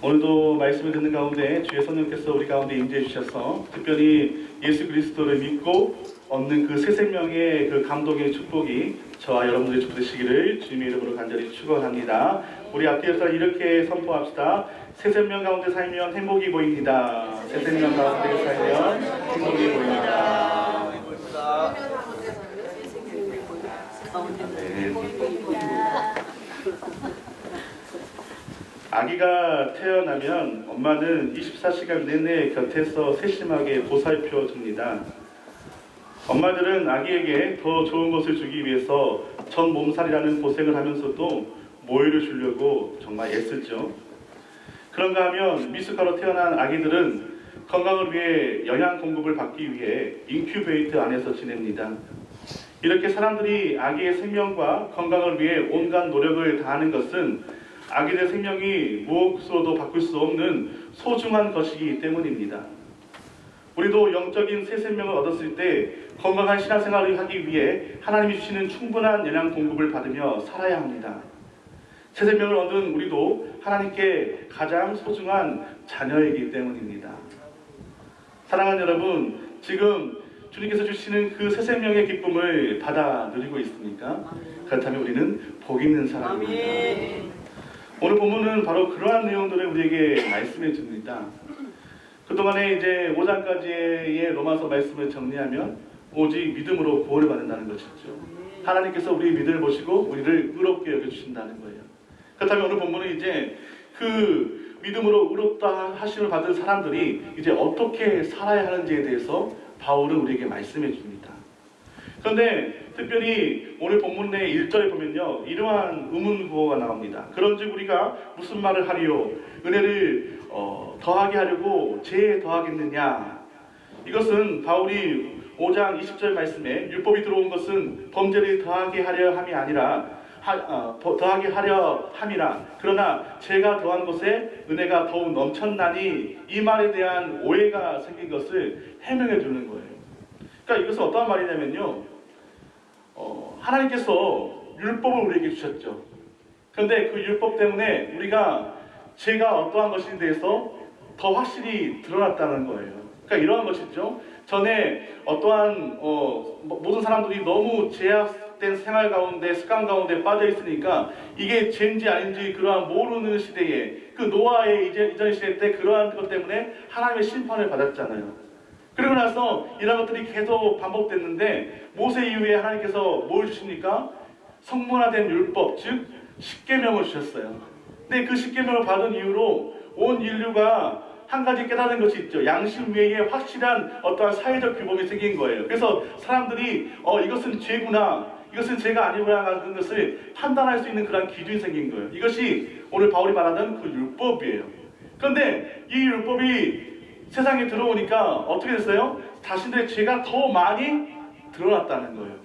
오늘도 말씀을 듣는 가운데 주의 성령께서 우리 가운데 임재해 주셔서 특별히 예수 그리스도를 믿고 얻는 그 새 생명의 그 감동의 축복이 저와 여러분들의 축복 되시기를 주님의 이름으로 간절히 축원합니다. 우리 앞뒤에서 이렇게 선포합시다. 새 생명 가운데 살면 행복이 보입니다. 새 생명 가운데 살면 행복이 보입니다. 아기가 태어나면 엄마는 24시간 내내 곁에서 세심하게 보살펴 줍니다. 엄마들은 아기에게 더 좋은 것을 주기 위해서 전 몸살이라는 고생을 하면서도 모유를 주려고 정말 애쓰죠. 그런가 하면 미숙아로 태어난 아기들은 건강을 위해 영양 공급을 받기 위해 인큐베이터 안에서 지냅니다. 이렇게 사람들이 아기의 생명과 건강을 위해 온갖 노력을 다하는 것은 아기의 생명이 무엇으로도 바꿀 수 없는 소중한 것이기 때문입니다. 우리도 영적인 새 생명을 얻었을 때 건강한 신앙생활을 하기 위해 하나님이 주시는 충분한 영양 공급을 받으며 살아야 합니다. 새 생명을 얻은 우리도 하나님께 가장 소중한 자녀이기 때문입니다. 사랑하는 여러분, 지금 주님께서 주시는 그 새 생명의 기쁨을 받아 누리고 있습니까? 그렇다면 우리는 복 있는 사람입니다. 오늘 본문은 바로 그러한 내용들을 우리에게 말씀해 줍니다. 그동안에 이제 5장까지의 로마서 말씀을 정리하면 오직 믿음으로 구원을 받는다는 것이죠. 하나님께서 우리의 믿음을 보시고 우리를 의롭게 여겨주신다는 거예요. 그렇다면 오늘 본문은 이제 그 믿음으로 의롭다 하심을 받은 사람들이 이제 어떻게 살아야 하는지에 대해서 바울은 우리에게 말씀해 줍니다. 그런데 특별히 오늘 본문 내 1절에 보면요, 이러한 의문구호가 나옵니다. 그런즉 우리가 무슨 말을 하리요? 은혜를 더하게 하려고 죄에 더하겠느냐? 이것은 바울이 5장 20절 말씀에 율법이 들어온 것은 범죄를 더하게 하려 함이 아니라 더하게 하려 함이라. 그러나 죄가 더한 것에 은혜가 더욱 넘쳤나니, 이 말에 대한 오해가 생긴 것을 해명해 주는 거예요. 그러니까 이것은 어떤 말이냐면요, 하나님께서 율법을 우리에게 주셨죠. 그런데 그 율법 때문에 우리가 죄가 어떠한 것인에 대해서 더 확실히 드러났다는 거예요. 그러니까 이러한 것이죠. 전에 어떠한 모든 사람들이 너무 제약된 생활 가운데, 습관 가운데 빠져 있으니까 이게 죄인지 아닌지 그러한 모르는 시대에, 그 노아의 이전 시대 때 그러한 것 때문에 하나님의 심판을 받았잖아요. 그리고 나서 이런 것들이 계속 반복됐는데 모세 이후에 하나님께서 뭘 주십니까? 성문화된 율법, 즉 십계명을 주셨어요. 근데 그 십계명을 받은 이후로 온 인류가 한 가지 깨달은 것이 있죠. 양심 외에 확실한 어떠한 사회적 규범이 생긴 거예요. 그래서 사람들이 이것은 죄구나, 이것은 죄가 아니구나 하는 것을 판단할 수 있는 그런 기준이 생긴 거예요. 이것이 오늘 바울이 말하던 그 율법이에요. 그런데 이 율법이 세상에 들어오니까 어떻게 됐어요? 자신들의 죄가 더 많이 드러났다는 거예요.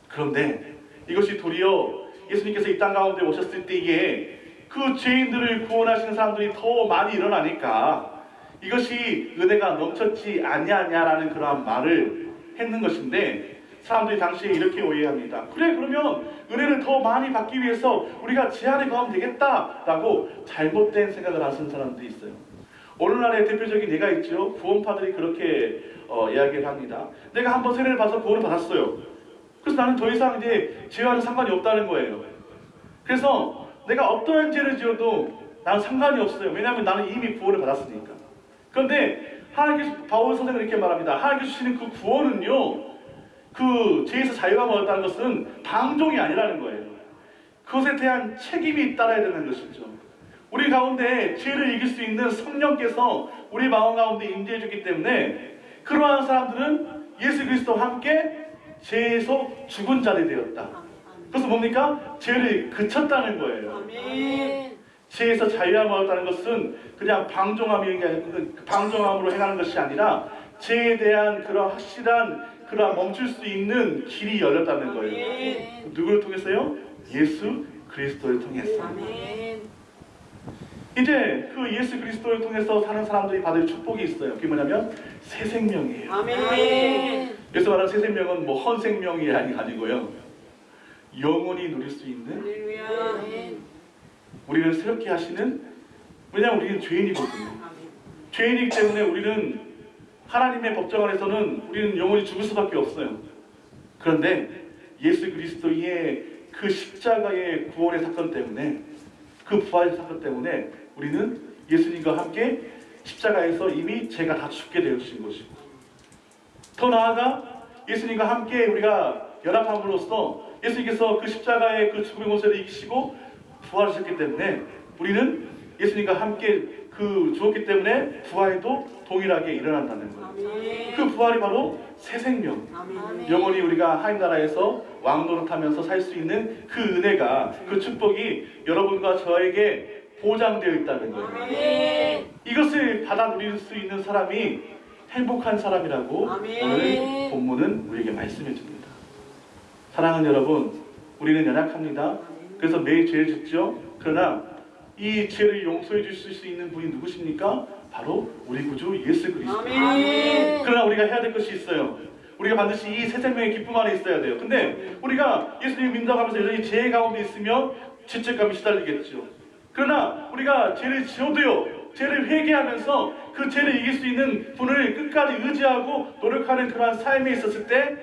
그런데 이것이 도리어 예수님께서 이 땅 가운데 오셨을 때에 그 죄인들을 구원하시는 사람들이 더 많이 일어나니까 이것이 은혜가 넘쳤지 아니하냐라는 그러한 말을 했는 것인데, 사람들이 당시에 이렇게 오해합니다. 그래, 그러면 은혜를 더 많이 받기 위해서 우리가 죄 안에 거하면 되겠다라고 잘못된 생각을 하시는 사람들이 있어요. 오늘날의 대표적인 예가 있죠. 구원파들이 그렇게 이야기를 합니다. 내가 한번 세례를 받아서 구원을 받았어요. 그래서 나는 더 이상 이제 죄와는 상관이 없다는 거예요. 그래서 내가 어떠한 죄를 지어도 나는 상관이 없어요. 왜냐하면 나는 이미 구원을 받았으니까. 그런데 하나님께서, 바울 선생은 이렇게 말합니다. 하나님께서 주시는 그 구원은요, 그 죄에서 자유함을 얻었다는 것은 방종이 아니라는 거예요. 그것에 대한 책임이 따라야 되는 것이죠. 우리 가운데 죄를 이길 수 있는 성령께서 우리 마음 가운데 임재해 주기 때문에 그러한 사람들은 예수 그리스도와 함께 죄에서 죽은 자들이 되었다. 그것은 뭡니까? 죄를 그쳤다는 거예요. 죄에서 자유함을 얻었다는 것은 그냥 방종함으로 행하는 것이 아니라 죄에 대한 그런 확실한 그런 멈출 수 있는 길이 열렸다는 거예요. 누구를 통해서요? 예수 그리스도를 통해서. 이제 그 예수 그리스도를 통해서 사는 사람들이 받을 축복이 있어요. 그게 뭐냐면 새 생명이에요. 여기서 말하는 새 생명은 뭐 헌생명이 아니고요, 영원히 누릴 수 있는, 우리를 새롭게 하시는 왜냐하면 우리는 죄인이거든요. 죄인이기 때문에 우리는 하나님의 법정 안에서는 우리는 영원히 죽을 수밖에 없어요. 그런데 예수 그리스도의 그 십자가의 구원의 사건 때문에, 그 부활의 사건 때문에 우리는 예수님과 함께 십자가에서 이미 죄가 다 죽게 되어진 것이고, 더 나아가 예수님과 함께 우리가 연합함으로써 예수님께서 그 십자가의 그 죽음의 권세를 이기시고 부활하셨기 때문에 우리는 예수님과 함께 그 죽었기 때문에 부활도 동일하게 일어난다는 거예요. 그 부활이 바로 새 생명, 영원히 우리가 하나님 나라에서 왕노릇하면서 살 수 있는 그 은혜가, 그 축복이 여러분과 저에게 보장되어 있다는 거예요. 이것을 받아 누릴 수 있는 사람이 행복한 사람이라고 오늘 본문은 우리에게 말씀해 줍니다. 사랑하는 여러분, 우리는 연약합니다. 그래서 매일 죄를 짓죠. 그러나 이 죄를 용서해 주실 수 있는 분이 누구십니까? 바로 우리 구주 예수 그리스도. 그러나 우리가 해야 될 것이 있어요. 우리가 반드시 이 새 생명의 기쁨 안에 있어야 돼요. 근데 우리가 예수님 믿어가면서 여전히 죄 가운데 있으면 죄책감이 시달리겠죠. 그러나 우리가 죄를 지어도요, 죄를 회개하면서 그 죄를 이길 수 있는 분을 끝까지 의지하고 노력하는 그러한 삶에 있었을 때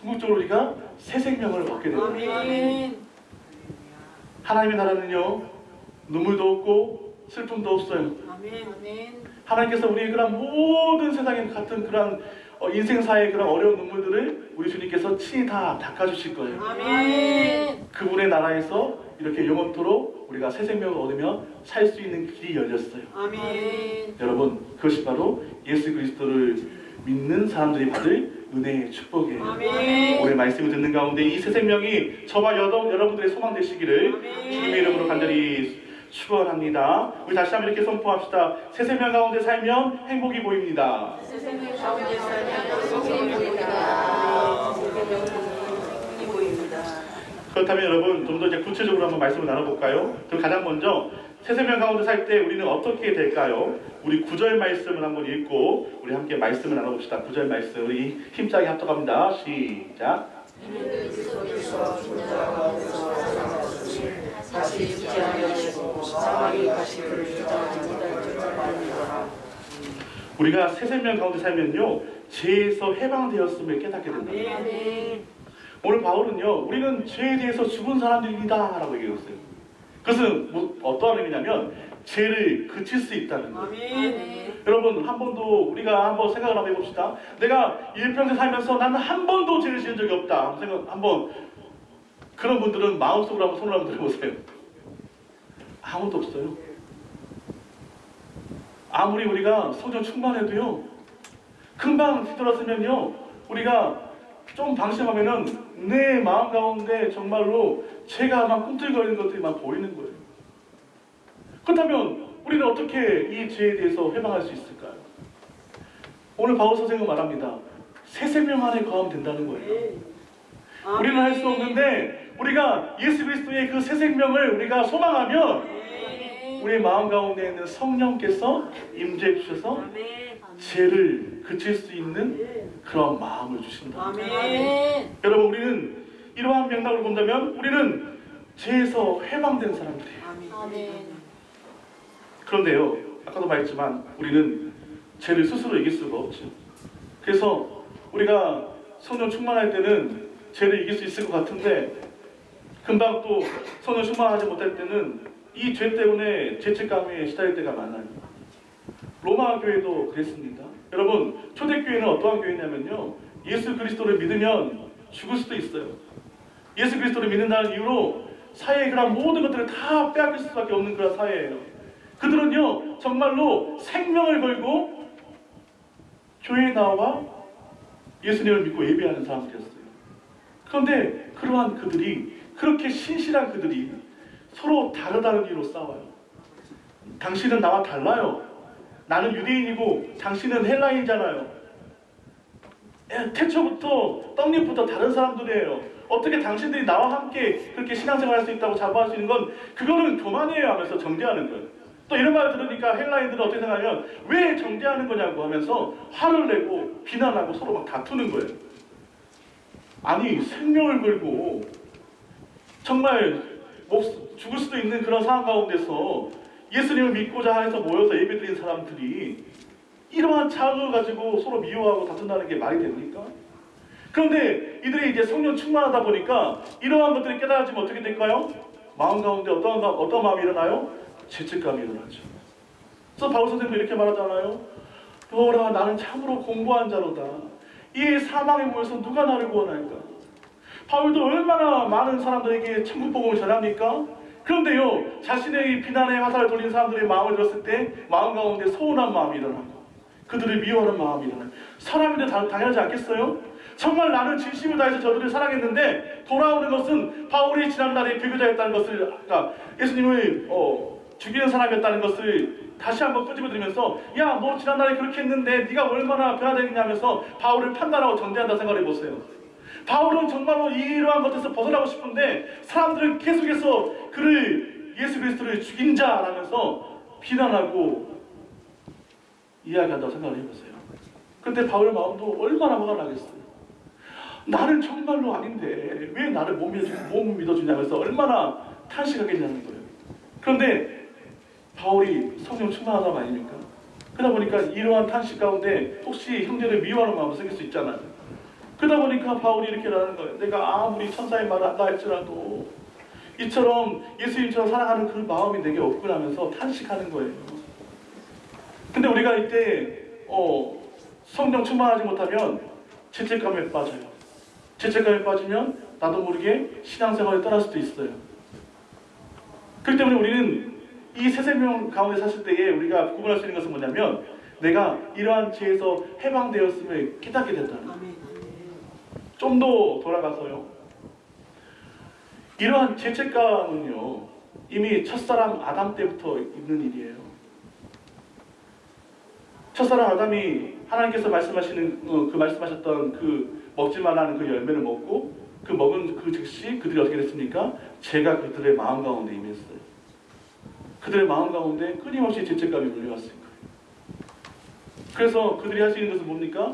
궁극적으로 우리가 새 생명을 얻게 됩니다. 하나님의 나라는요, 눈물도 없고 슬픔도 없어요. 하나님께서 우리의 그런 모든 세상에 같은 그런 인생사의 그런 어려운 눈물들을 우리 주님께서 친히 다 닦아주실 거예요. 그분의 나라에서 이렇게 영원토록 우리가 새 생명을 얻으며 살 수 있는 길이 열렸어요. 여러분, 그것이 바로 예수 그리스도를 믿는 사람들이 받을 은혜의 축복이에요. 오늘 말씀을 듣는 가운데 이 새 생명이 저와 여러분들의 소망 되시기를 주님의 이름으로 간절히 축원합니다. 우리 다시 한번 이렇게 선포합시다. 새 생명 가운데 살면 행복이 보입니다. 새 생명 가운데 살면 행복이 보입니다. 그렇다면 여러분, 좀 더 이제 구체적으로 한번 말씀을 나눠볼까요? 그럼 가장 먼저 새 생명 가운데 살 때 우리는 어떻게 될까요? 우리 9절 말씀을 한번 읽고 우리 함께 말씀을 나눠봅시다. 9절 말씀 우리 힘차게 합독합니다. 시작. 다시 죽지 아니하시고 사망이 다시 그를 주장하니라. 우리가 새 생명 가운데 살면요, 죄에서 해방되었음을 깨닫게 된다. 오늘 바울은요, 우리는 죄에 대해서 죽은 사람들이다 라고 얘기했어요. 그것은 어떠한 의미냐면 죄를 그칠 수 있다는 거예요. 여러분, 한 번도 우리가 한번 생각을 한번 해봅시다. 내가 일평생 살면서 나는 한 번도 죄를 지은 적이 없다. 한번 그런 분들은 마음속으로 한번 손을 한번 들어보세요. 아무도 없어요. 아무리 우리가 성령 충만해도요, 금방 뒤돌아서면요, 우리가 좀 방심하면은 내 마음 가운데 정말로 죄가 막 꿈틀거리는 것들이 막 보이는 거예요. 그렇다면 우리는 어떻게 이 죄에 대해서 해방할 수 있을까요? 오늘 바울 선생은 말합니다. 새 생명 안에 거하면 된다는 거예요. 우리는 할 수 없는데 우리가 예수 그리스도의 그 새 생명을 우리가 소망하면 우리의 마음 가운데 있는 성령께서 임재해 주셔서 죄를 그칠 수 있는 그런 마음을 주신다. 여러분, 우리는 이러한 맥락을 본다면 우리는 죄에서 해방된 사람들이에요. 그런데요, 아까도 말했지만 우리는 죄를 스스로 이길 수가 없죠. 그래서 우리가 성령 충만할 때는 죄를 이길 수 있을 것 같은데 금방 또 성령 충만하지 못할 때는 이 죄 때문에 죄책감에 시달릴 때가 많아요. 로마 교회도 그랬습니다. 여러분, 초대교회는 어떠한 교회냐면요, 예수 그리스도를 믿으면 죽을 수도 있어요. 예수 그리스도를 믿는다는 이유로 사회의 그런 모든 것들을 다 빼앗길 수밖에 없는 그런 사회예요. 그들은요, 정말로 생명을 걸고 교회에 나와 예수님을 믿고 예배하는 사람들이었어요. 그런데 그러한 그들이, 그렇게 신실한 그들이 서로 다르다는 이유로 싸워요. 당신은 나와 달라요. 나는 유대인이고 당신은 헬라인이잖아요. 태초부터 떡잎부터 다른 사람들이에요. 어떻게 당신들이 나와 함께 그렇게 신앙생활 할 수 있다고 자부할 수 있는 건 그거는 교만이에요 하면서 정죄하는 거예요. 또 이런 말을 들으니까 헬라인들은 어떻게 생각하면 왜 정죄하는 거냐고 하면서 화를 내고 비난하고 서로 막 다투는 거예요. 아니, 생명을 걸고 정말 죽을 수도 있는 그런 상황 가운데서 예수님을 믿고자 해서 모여서 예배드린 사람들이 이러한 자극을 가지고 서로 미워하고 다툰다는 게 말이 됩니까? 그런데 이들이 이제 성령 충만하다 보니까 이러한 것들이 깨달아지면 어떻게 될까요? 마음 가운데 어떤 마음이 일어나요? 죄책감이 일어나죠. 그래서 바울 선생님도 이렇게 말하잖아요. 보라, 나는 참으로 공고한 자로다. 이 사망에 모여서 누가 나를 구원할까? 바울도 얼마나 많은 사람들에게 천국 복음을 전합니까? 그런데요, 자신의 비난의 화살을 돌린 사람들의 마음을 들었을 때 마음 가운데 서운한 마음이 일어나고 그들을 미워하는 마음이 일어나요. 사람인데 당연하지 않겠어요? 정말 나는 진심을 다해서 저들을 사랑했는데 돌아오는 것은 바울이 지난날에 배교자였다는 것을, 그러니까 예수님을 죽이는 사람이었다는 것을 다시 한번 끄집어들면서, 야, 너 지난날에 그렇게 했는데 네가 얼마나 변화되겠냐면서 바울을 판단하고 정죄한다 생각해 보세요. 바울은 정말로 이러한 것에서 벗어나고 싶은데 사람들은 계속해서 그를, 예수 그리스도를 죽인 자라면서 비난하고 이야기한다고 생각을 해보세요. 그때 바울의 마음도 얼마나 화가 나겠어요. 나는 정말로 아닌데 왜 나를 못 믿어주냐면서 얼마나 탄식하겠냐는 거예요. 그런데 바울이 성령 충만하다 아닙니까? 그러다 보니까 이러한 탄식 가운데 혹시 형제를 미워하는 마음도 생길 수 있잖아요. 그러다 보니까 바울이 이렇게 하는 거예요. 내가 아무리 천사의 말을 한다 할지라도 이처럼 예수님처럼 사랑하는 그 마음이 내게 없구나 하면서 탄식하는 거예요. 근데 우리가 이때 성령 충만하지 못하면 죄책감에 빠져요. 죄책감에 빠지면 나도 모르게 신앙생활을 떠날 수도 있어요. 그렇기 때문에 우리는 이 새 생명 가운데 사실 때에 우리가 구분할 수 있는 것은 뭐냐면 내가 이러한 죄에서 해방되었음을 깨닫게 된다는 거예요. 좀 더 돌아가서요. 이러한 죄책감은요, 이미 첫사람 아담 때부터 있는 일이에요. 첫사람 아담이 하나님께서 말씀하셨던 그 먹지 말라는 그 열매를 먹고 그 먹은 그 즉시 그들이 어떻게 됐습니까? 죄가 그들의 마음 가운데 임했어요. 그들의 마음 가운데 끊임없이 죄책감이 몰려왔을 거예요. 그래서 그들이 할 수 있는 것은 뭡니까?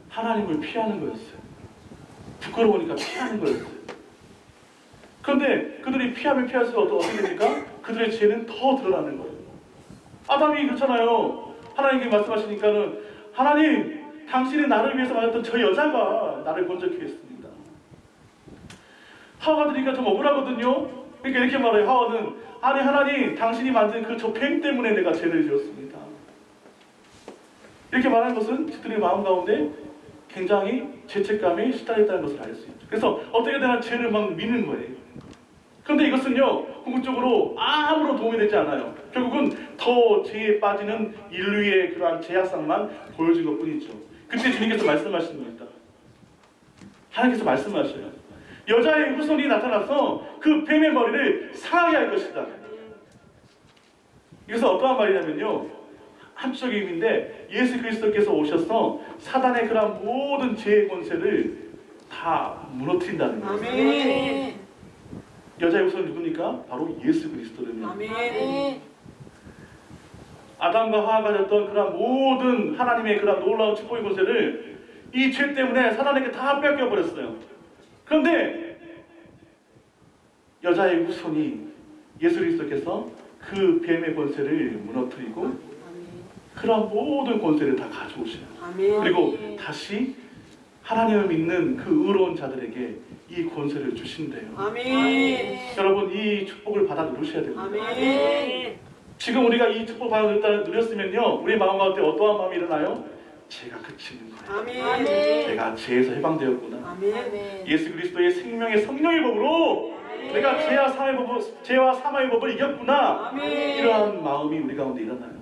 하나님을 피하는 거였어요. 부끄러우니까 피하는 거였어요. 그런데 그들이 피하면 피할수록 어떻게 됩니까? 그들의 죄는 더 드러나는 거예요. 아담이 그렇잖아요. 하나님께 말씀하시니까는, 하나님, 당신이 나를 위해서 만났던 저 여자가 나를 번쩍게 했습니다. 하와가 들으니까 좀 억울하거든요. 그러니까 이렇게 말해요. 하와는, 아니 하나님, 당신이 만든 그 저 뱀 때문에 내가 죄를 지었습니다. 이렇게 말하는 것은 그들의 마음 가운데 굉장히 죄책감에 시달렸다는 것을 알 수 있죠. 그래서 어떻게 되나 죄를 막 미는 거예요. 그런데 이것은요, 궁극적으로 아무런 도움이 되지 않아요. 결국은 더 죄에 빠지는 인류의 그러한 죄악상만 보여준 것 뿐이죠. 그때 주님께서 말씀하시는 겁니다. 하나님께서 말씀하셔요. 여자의 후손이 나타나서 그 뱀의 머리를 상하게 할 것이다. 이것은 어떠한 말이냐면요, 한쪽의 의미인데 예수 그리스도께서 오셔서 사단의 그런 모든 죄의 권세를 다 무너뜨린다는 거예요. 아멘. 여자의 후손은 누굽니까? 바로 예수 그리스도는. 아멘. 아담과 하와가 졌던 그런 모든 하나님의 그런 놀라운 축복의 권세를 이 죄 때문에 사단에게 다 뺏겨 버렸어요. 그런데 여자의 후손이 예수 그리스도께서 그 뱀의 권세를 무너뜨리고 그런 모든 권세를 다 가져오시는 거예요. 그리고 다시 하나님을 믿는 그 의로운 자들에게 이 권세를 주신대요. 아멘. 여러분, 이 축복을 받아 누리셔야 됩니다. 아멘. 지금 우리가 이 축복 받아 누렸으면요, 우리 마음 가운데 어떠한 마음이 일어나요? 죄가 그치는 거예요. 아멘. 내가 죄에서 해방되었구나. 아멘. 예수 그리스도의 생명의 성령의 법으로 내가 죄와 사망의 법을 이겼구나. 아멘. 이러한 마음이 우리 가운데 일어나요.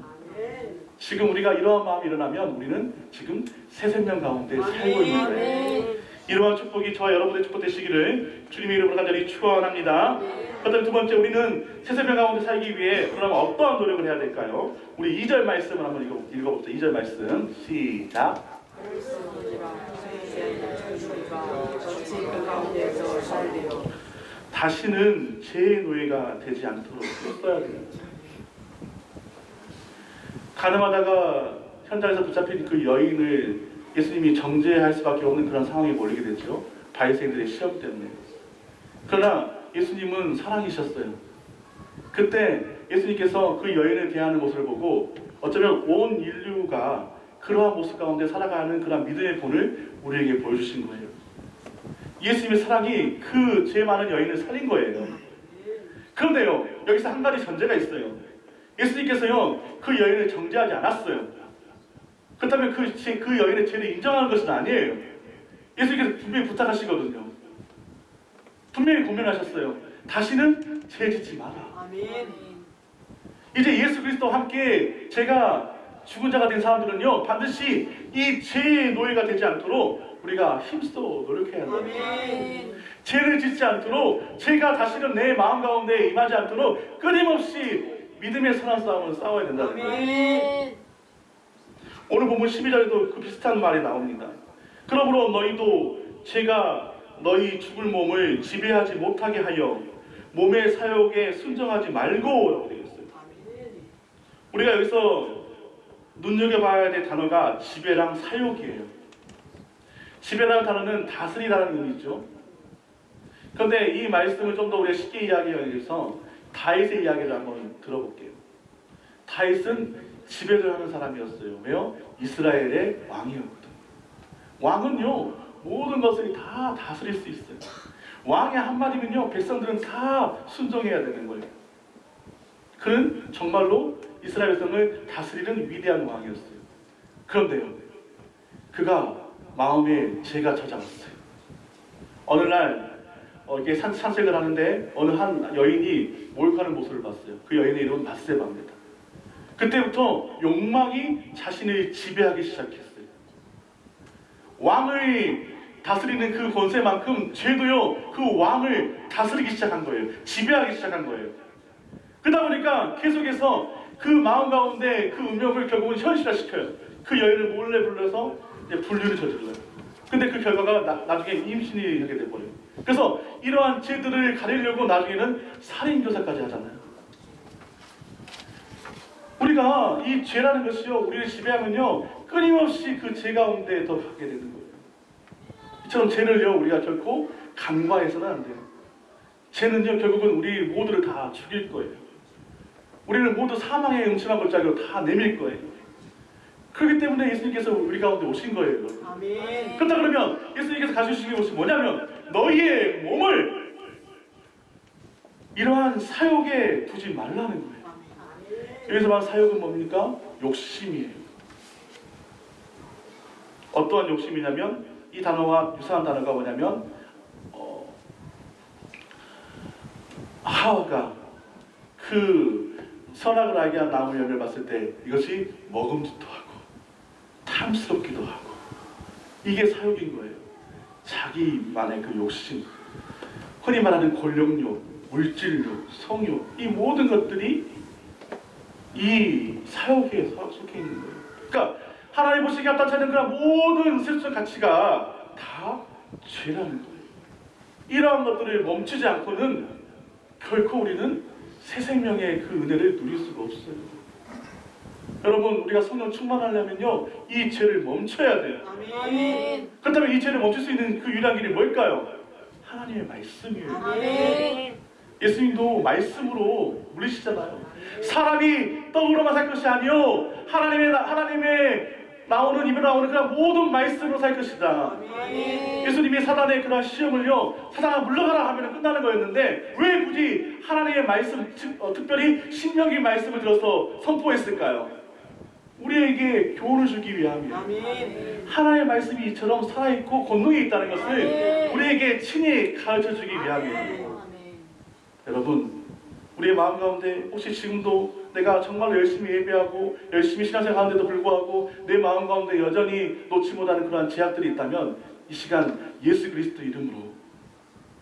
지금 우리가 이러한 마음이 일어나면 우리는 지금 새 생명 가운데 살고 있는 거예요. 이러한 축복이 저와 여러분의 축복 되시기를 주님의 이름으로 간절히 축원합니다. 그다음 두 번째, 우리는 새 생명 가운데 살기 위해 그러면 어떠한 노력을 해야 될까요? 우리 2절 말씀을 한번 읽어봅시다. 2절 말씀 시작. 다시는 죄의 노예가 되지 않도록 써야 돼요. 가늠하다가 현장에서 붙잡힌 그 여인을 예수님이 정죄할 수밖에 없는 그런 상황에 몰리게 되죠. 바리새인들의 시험 때문에. 그러나 예수님은 사랑이셨어요. 그때 예수님께서 그 여인을 대하는 모습을 보고 어쩌면 온 인류가 그러한 모습 가운데 살아가는 그런 믿음의 본을 우리에게 보여주신 거예요. 예수님의 사랑이 그 죄 많은 여인을 살린 거예요. 그런데요, 여기서 한 가지 전제가 있어요. 예수님께서요, 그 여인을 정죄하지 않았어요. 그렇다면 그 여인의 죄를 인정하는 것은 아니에요. 예수님께서 분명히 부탁하시거든요. 분명히 고면하셨어요. 다시는 죄 짓지 마라. 아멘. 이제 예수 그리스도와 함께 제가 죽은 자가 된 사람들은요, 반드시 이 죄의 노예가 되지 않도록 우리가 힘써 노력해야 돼요. 아멘. 죄를 짓지 않도록, 죄가 다시는 내 마음 가운데 임하지 않도록 끊임없이 믿음의 선한 싸움을 싸워야 된다는 거예요. 아멘. 오늘 본문 12절에도 그 비슷한 말이 나옵니다. 그러므로 너희도 죄가 너희 죽을 몸을 지배하지 못하게 하여 몸의 사욕에 순종하지 말고 라고 되어 있어요. 우리가 여기서 눈여겨봐야 될 단어가 지배랑 사욕이에요. 지배라는 단어는 다스리라는 의미죠. 그런데 이 말씀을 좀 더 우리가 쉽게 이야기하기 위해서 다윗의 이야기를 한번 들어볼게요. 다윗은 지배를 하는 사람이었어요. 왜요? 이스라엘의 왕이었거든요. 왕은요, 모든 것을 다 다스릴 수 있어요. 왕의 한마디면요, 백성들은 다 순종해야 되는 거예요. 그는 정말로 이스라엘 백성을 다스리는 위대한 왕이었어요. 그런데요, 그가 마음에 죄가 찾아왔어요. 어느 날 이렇게 산책을 하는데 어느 한 여인이 목욕하는 모습을 봤어요. 그 여인의 이름은 밧세바입니다. 그때부터 욕망이 자신을 지배하기 시작했어요. 왕을 다스리는 그 권세만큼 죄도요, 그 왕을 다스리기 시작한 거예요. 지배하기 시작한 거예요. 그러다 보니까 계속해서 그 마음 가운데 그 운명을 결국은 현실화시켜요. 그 여인을 몰래 불러서 이제 불륜을 저질러요. 근데 그 결과가 나중에 임신이 하게 돼버려요. 그래서 이러한 죄들을 가리려고 나중에는 살인교사까지 하잖아요. 우리가 이 죄라는 것이요, 우리를 지배하면요, 끊임없이 그 죄 가운데 더 가게 되는 거예요. 이처럼 죄를요, 우리가 결코 간과해서는 안 돼요. 죄는요, 결국은 우리 모두를 다 죽일 거예요. 우리는 모두 사망의 음침한 골짜기로 다 내밀 거예요. 그렇기 때문에 예수님께서 우리 가운데 오신 거예요. 아멘. 그렇다 그러면 예수님께서 가르치신 것이 뭐냐면 너희의 몸을 이러한 사욕에 두지 말라는 거예요. 여기서 말하는 사욕은 뭡니까? 욕심이에요. 어떠한 욕심이냐면 이 단어와 유사한 단어가 뭐냐면 하와가 그 선악을 알게 한 나무 열매를 봤을 때 이것이 먹음직도 하고 탐스럽기도 하고 이게 사욕인 거예요. 자기만의 그 욕심, 흔히 말하는 권력욕, 물질욕, 성욕, 이 모든 것들이 이 사욕에 속해 있는 거예요. 그러니까 하나님 보시기에 합당하는 그런 모든 세속적 가치가 다 죄라는 거예요. 이러한 것들을 멈추지 않고는 결코 우리는 새 생명의 그 은혜를 누릴 수가 없어요. 여러분, 우리가 성령 충만하려면요, 이 죄를 멈춰야 돼요. 아멘. 그렇다면 이 죄를 멈출 수 있는 그 유일한 길이 뭘까요? 하나님의 말씀이에요. 아멘. 예수님도 말씀으로 물리시잖아요. 사람이 떡으로만 살 것이 아니요 하나님의 나오는 입에 나오는 그런 모든 말씀으로 살 것이다. 아멘. 예수님이 사단의 그런 시험을요, 사단아 물러가라 하면 끝나는 거였는데 왜 굳이 하나님의 말씀, 특별히 신명기 말씀을 들어서 선포했을까요? 우리에게 교훈을 주기 위함이에요. 아멘. 하나님의 말씀이 이처럼 살아있고 권능이 있다는 것을 우리에게 친히 가르쳐주기 위함이에요. 여러분, 우리의 마음 가운데 혹시 지금도 내가 정말로 열심히 예배하고 열심히 신앙생활 하는데도 불구하고 내 마음 가운데 여전히 놓지 못하는 그러한 제약들이 있다면 이 시간 예수 그리스도 이름으로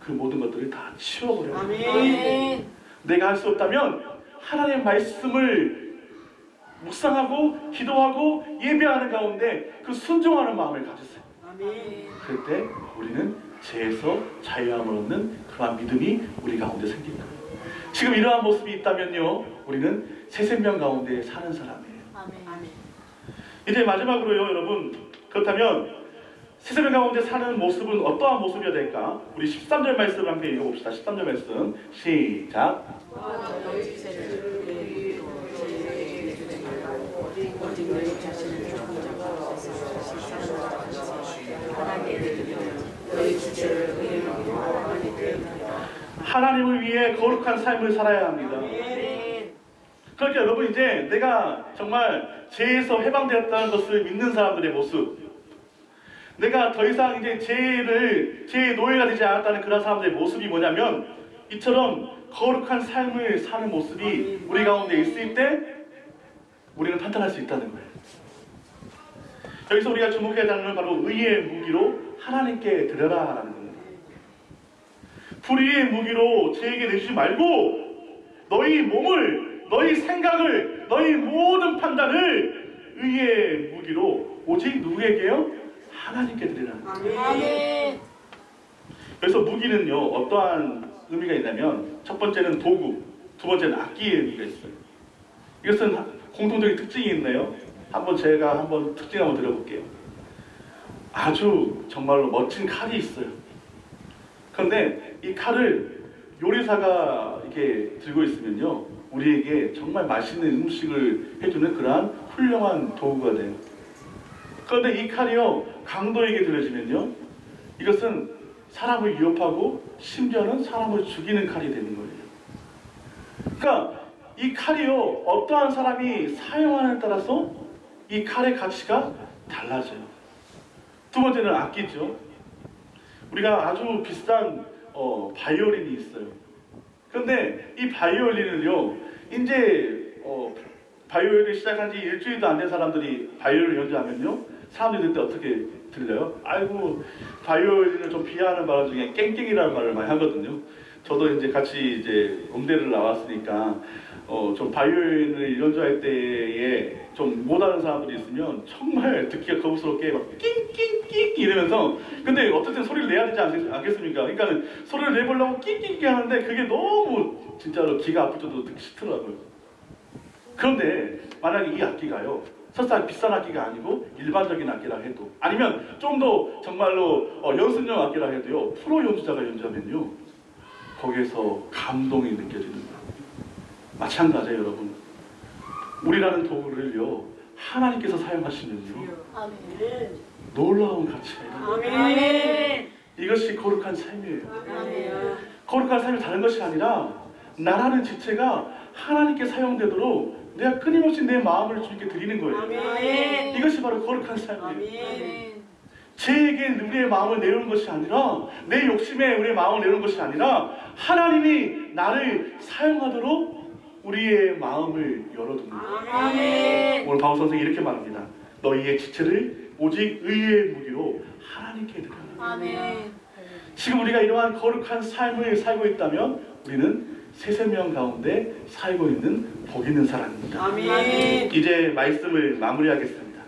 그 모든 것들을 다 치워버려요. 아멘. 내가 할 수 없다면 하나님의 말씀을 묵상하고 기도하고 예배하는 가운데 그 순종하는 마음을 가지세요. 아멘. 그럴 때 우리는 죄에서 자유함을 얻는 그러한 믿음이 우리 가운데 생길 거예요. 지금 이러한 모습이 있다면요, 우리는 새 생명 가운데 사는 사람이에요. 아멘. 이제 마지막으로요, 여러분, 그렇다면 세세명 가운데 사는 모습은 어떠한 모습이어야 될까? 우리 13절 말씀을 함께 읽어봅시다. 13절 말씀 시작. 너희 지체를 내 주지 말고 오직 너희 자신을 조금 하나님의 너희 지체를 의인으로 하나님께 하나님을 위해 거룩한 삶을 살아야 합니다. 그러니까 여러분 이제 내가 정말 죄에서 해방되었다는 것을 믿는 사람들의 모습, 내가 더 이상 이제 죄의 노예가 되지 않았다는 그런 사람들의 모습이 뭐냐면 이처럼 거룩한 삶을 사는 모습이 우리 가운데 있을 때 우리는 판단할 수 있다는 거예요. 여기서 우리가 주목해야 하는 건 바로 의의 무기로 하나님께 드려라라는 겁니다. 불의의 무기로 죄에게 내주지 말고 너희 몸을, 너희 생각을, 너희 모든 판단을 의의 무기로 오직 누구에게요? 하나님께 드리라. 아멘. 그래서 무기는요 어떠한 의미가 있냐면 첫 번째는 도구, 두 번째는 악기의 의미가 있어요. 이것은 공통적인 특징이 있네요. 제가 한번 특징 한번 드려볼게요. 아주 정말로 멋진 칼이 있어요. 그런데 이 칼을 요리사가 이렇게 들고 있으면요 우리에게 정말 맛있는 음식을 해주는 그러한 훌륭한 도구가 돼요. 그런데 이 칼이요 강도에게 들려지면요 이것은 사람을 위협하고 심지어는 사람을 죽이는 칼이 되는 거예요. 그러니까 이 칼이요 어떠한 사람이 사용하느냐에 따라서 이 칼의 가치가 달라져요. 두 번째는 악기죠. 우리가 아주 비싼 바이올린이 있어요. 그런데 이 바이올린을요 이제 바이올린을 시작한 지 일주일도 안 된 사람들이 바이올린을 연주하면요 사람들이 그때 어떻게 들려요? 아이고 바이올린을 좀 비하하는 말 중에 깽깽이라는 말을 많이 하거든요. 저도 이제 같이 이제 음대를 나왔으니까 좀 바이올린을 연주할 때에 좀 못하는 사람들이 있으면 정말 듣기가 거부스럽게 막 낑낑낑 이러면서 근데 어쨌든 소리를 내야 되지 않겠습니까? 그러니까 소리를 내보려고 낑낑낑 하는데 그게 너무 진짜로 귀가 아플 정도로 듣기 싫더라고요. 그런데 만약에 이 악기가요 설사 비싼 악기가 아니고 일반적인 악기라 해도 아니면 좀 더 정말로 연습용 악기라 해도요 프로 연주자가 연주하면요 거기에서 감동이 느껴지는 거예요. 마찬가지예요 여러분. 우리라는 도구를요 하나님께서 사용하시면요 놀라운 가치가 있는 거예요. 이것이 거룩한 삶이에요. 거룩한 삶이 다른 것이 아니라 나라는 지체가 하나님께 사용되도록 내가 끊임없이 내 마음을 주님께 드리는 거예요. 이것이 바로 거룩한 삶이에요. 죄에게 우리의 마음을 내놓는 것이 아니라 내 욕심에 우리의 마음을 내놓는 것이 아니라 하나님이 나를 사용하도록 우리의 마음을 열어두는 거예요. 오늘 바울 선생이 이렇게 말합니다. 너희의 지체를 오직 의의 무기로 하나님께 드려라. 지금 우리가 이러한 거룩한 삶을 살고 있다면 우리는 세세명 가운데 살고 있는 복 있는 사람입니다. 이제 말씀을 마무리하겠습니다.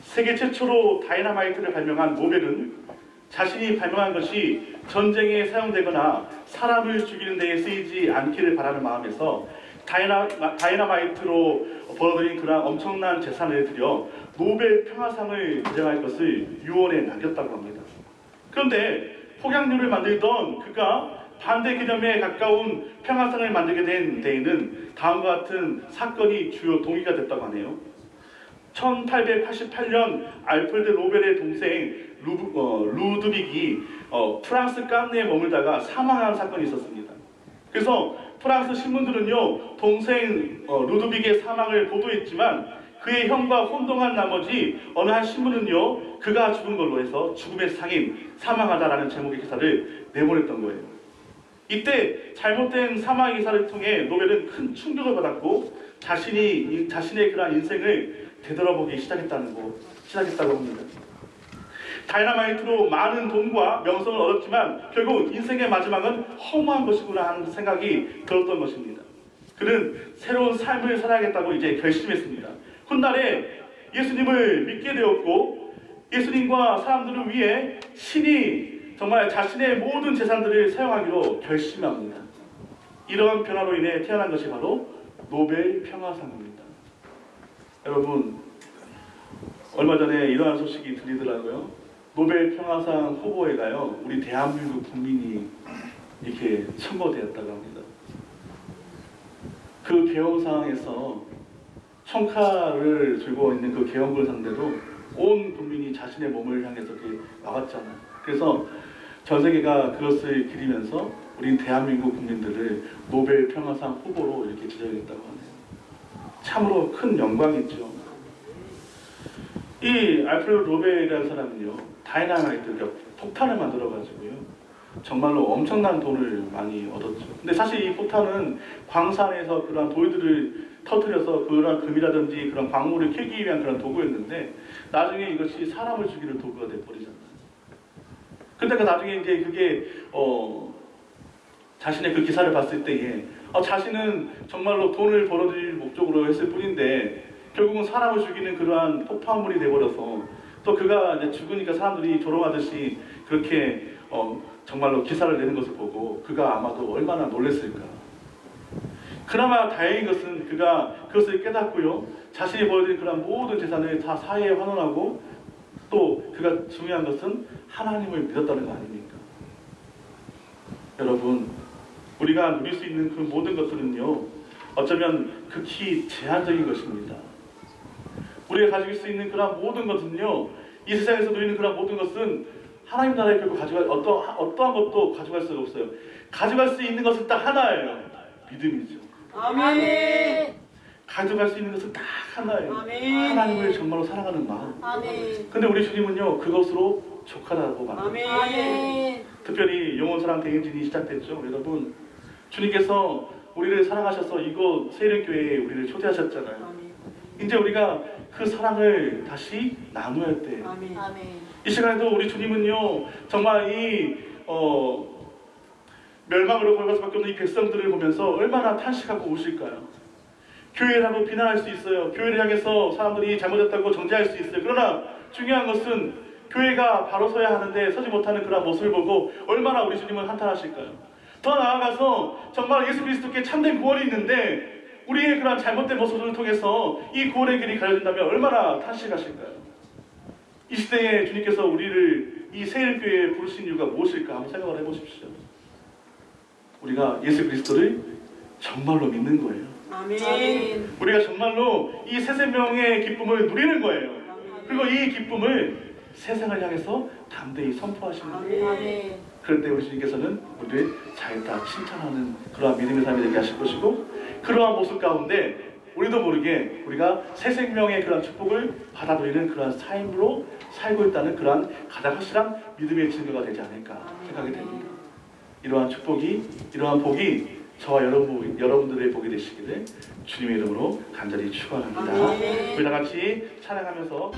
세계 최초로 다이너마이트를 발명한 노벨은 자신이 발명한 것이 전쟁에 사용되거나 사람을 죽이는 데에 쓰이지 않기를 바라는 마음에서 다이너마이트로 벌어들인 그런 엄청난 재산을 들여 노벨 평화상을 제정할 것을 유언에 남겼다고 합니다. 그런데 폭약류를 만들던 그가 반대 개념에 가까운 평화상을 만들게 된 데에는 다음과 같은 사건이 주요 동기가 됐다고 하네요. 1888년 알프레드 노벨의 동생 루드빅이 프랑스 깐느에 머물다가 사망한 사건이 있었습니다. 그래서 프랑스 신문들은요 동생 루드빅의 사망을 보도했지만 그의 형과 혼동한 나머지 어느 한 신문은요 그가 죽은 걸로 해서 죽음의 상인 사망하다라는 제목의 기사를 내보냈던 거예요. 이때 잘못된 사망 기사를 통해 노벨은 큰 충격을 받았고 자신의 그러한 인생을 되돌아보기 시작했다고 합니다. 다이너마이트로 많은 돈과 명성을 얻었지만 결국 인생의 마지막은 허무한 것이구나 하는 생각이 들었던 것입니다. 그는 새로운 삶을 살아야겠다고 이제 결심했습니다. 훗날에 예수님을 믿게 되었고 예수님과 사람들을 위해 신이 정말 자신의 모든 재산들을 사용하기로 결심합니다. 이러한 변화로 인해 태어난 것이 바로 노벨 평화상입니다. 여러분 얼마 전에 이러한 소식이 들리더라고요. 노벨 평화상 후보에가요, 우리 대한민국 국민이 이렇게 선거되었다고 합니다. 그 개헌 상황에서 총칼을 들고 있는 그 개헌군을 상대로 온 국민이 자신의 몸을 향해서 이렇게 막았잖아요. 그래서 전 세계가 그것을 기리면서 우리 대한민국 국민들을 노벨 평화상 후보로 이렇게 지정했다고 하네요. 참으로 큰 영광이죠. 이 알프레드 노벨이라는 사람은요, 다이나마이트, 그러니까 폭탄을 만들어가지고요, 정말로 엄청난 돈을 많이 얻었죠. 근데 사실 이 폭탄은 광산에서 그런 돌들을 터뜨려서 그런 금이라든지 그런 광물을 캐기 위한 그런 도구였는데, 나중에 이것이 사람을 죽이는 도구가 돼버리잖아요. 근데 그 나중에 이제 그게 자신의 그 기사를 봤을 때에 자신은 정말로 돈을 벌어들일 목적으로 했을 뿐인데 결국은 사람을 죽이는 그러한 폭파물이 돼버려서 또 그가 이제 죽으니까 사람들이 조롱하듯이 그렇게 정말로 기사를 내는 것을 보고 그가 아마도 얼마나 놀랐을까. 그나마 다행인 것은 그가 그것을 깨닫고요, 자신이 벌어들인 그런 모든 재산을 다 사회에 환원하고 또 그가 중요한 것은 하나님을 믿었다는 거 아닙니까? 여러분, 우리가 누릴 수 있는 그 모든 것들은요, 어쩌면 극히 제한적인 것입니다. 우리가 가질 수 있는 그런 모든 것은요, 이 세상에서 누리는 그런 모든 것은 하나님 나라에 결국 가져갈 어떠한 것도 가져갈 수가 없어요. 가져갈 수 있는 것은 딱 하나예요. 믿음이죠. 아멘. 가져갈 수 있는 것은 딱 하나예요. 아멘. 하나님을 정말로 사랑하는 마음. 아멘. 근데 우리 주님은요, 그것으로 족하다고 말합니다. 아멘. 특별히 영원 사랑 대행진이 시작됐죠. 여러분, 주님께서 우리를 사랑하셔서 이곳 세일교회에 우리를 초대하셨잖아요. 아멘. 이제 우리가 그 사랑을 다시 나눠야 할 때, 아멘. 이 시간에도 우리 주님은요, 정말 이 멸망으로 걸어갈 수밖에 없는 이 백성들을 보면서 얼마나 탄식하고 우실까요? 교회라고 비난할 수 있어요. 교회를 향해서 사람들이 잘못했다고 정죄할 수 있어요. 그러나 중요한 것은 교회가 바로 서야 하는데 서지 못하는 그런 모습을 보고 얼마나 우리 주님은 한탄하실까요? 더 나아가서 정말 예수 그리스도께 참된 구원이 있는데 우리의 그런 잘못된 모습을 통해서 이 구원의 길이 가려진다면 얼마나 탄식하실까요? 이 시대에 주님께서 우리를 이 세일교회에 부르신 이유가 무엇일까 한번 생각을 해보십시오. 우리가 예수 그리스도를 정말로 믿는 거예요. 아멘. 우리가 정말로 이 새 생명의 기쁨을 누리는 거예요. 그리고 이 기쁨을 세상을 향해서 담대히 선포하시는 거예요. 아멘. 그럴 때 우리 주님께서는 우리를 잘 다 칭찬하는 그러한 믿음의 삶이 되게 하실 것이고, 그러한 모습 가운데 우리도 모르게 우리가 새 생명의 그런 축복을 받아들이는 그러한 삶으로 살고 있다는 그러한 가장 확실한 믿음의 증거가 되지 않을까 생각이 됩니다. 이러한 축복이, 이러한 복이 저와 여러분들의 복이 되시기를 주님의 이름으로 간절히 축원합니다. 아멘. 우리 다 같이 찬양하면서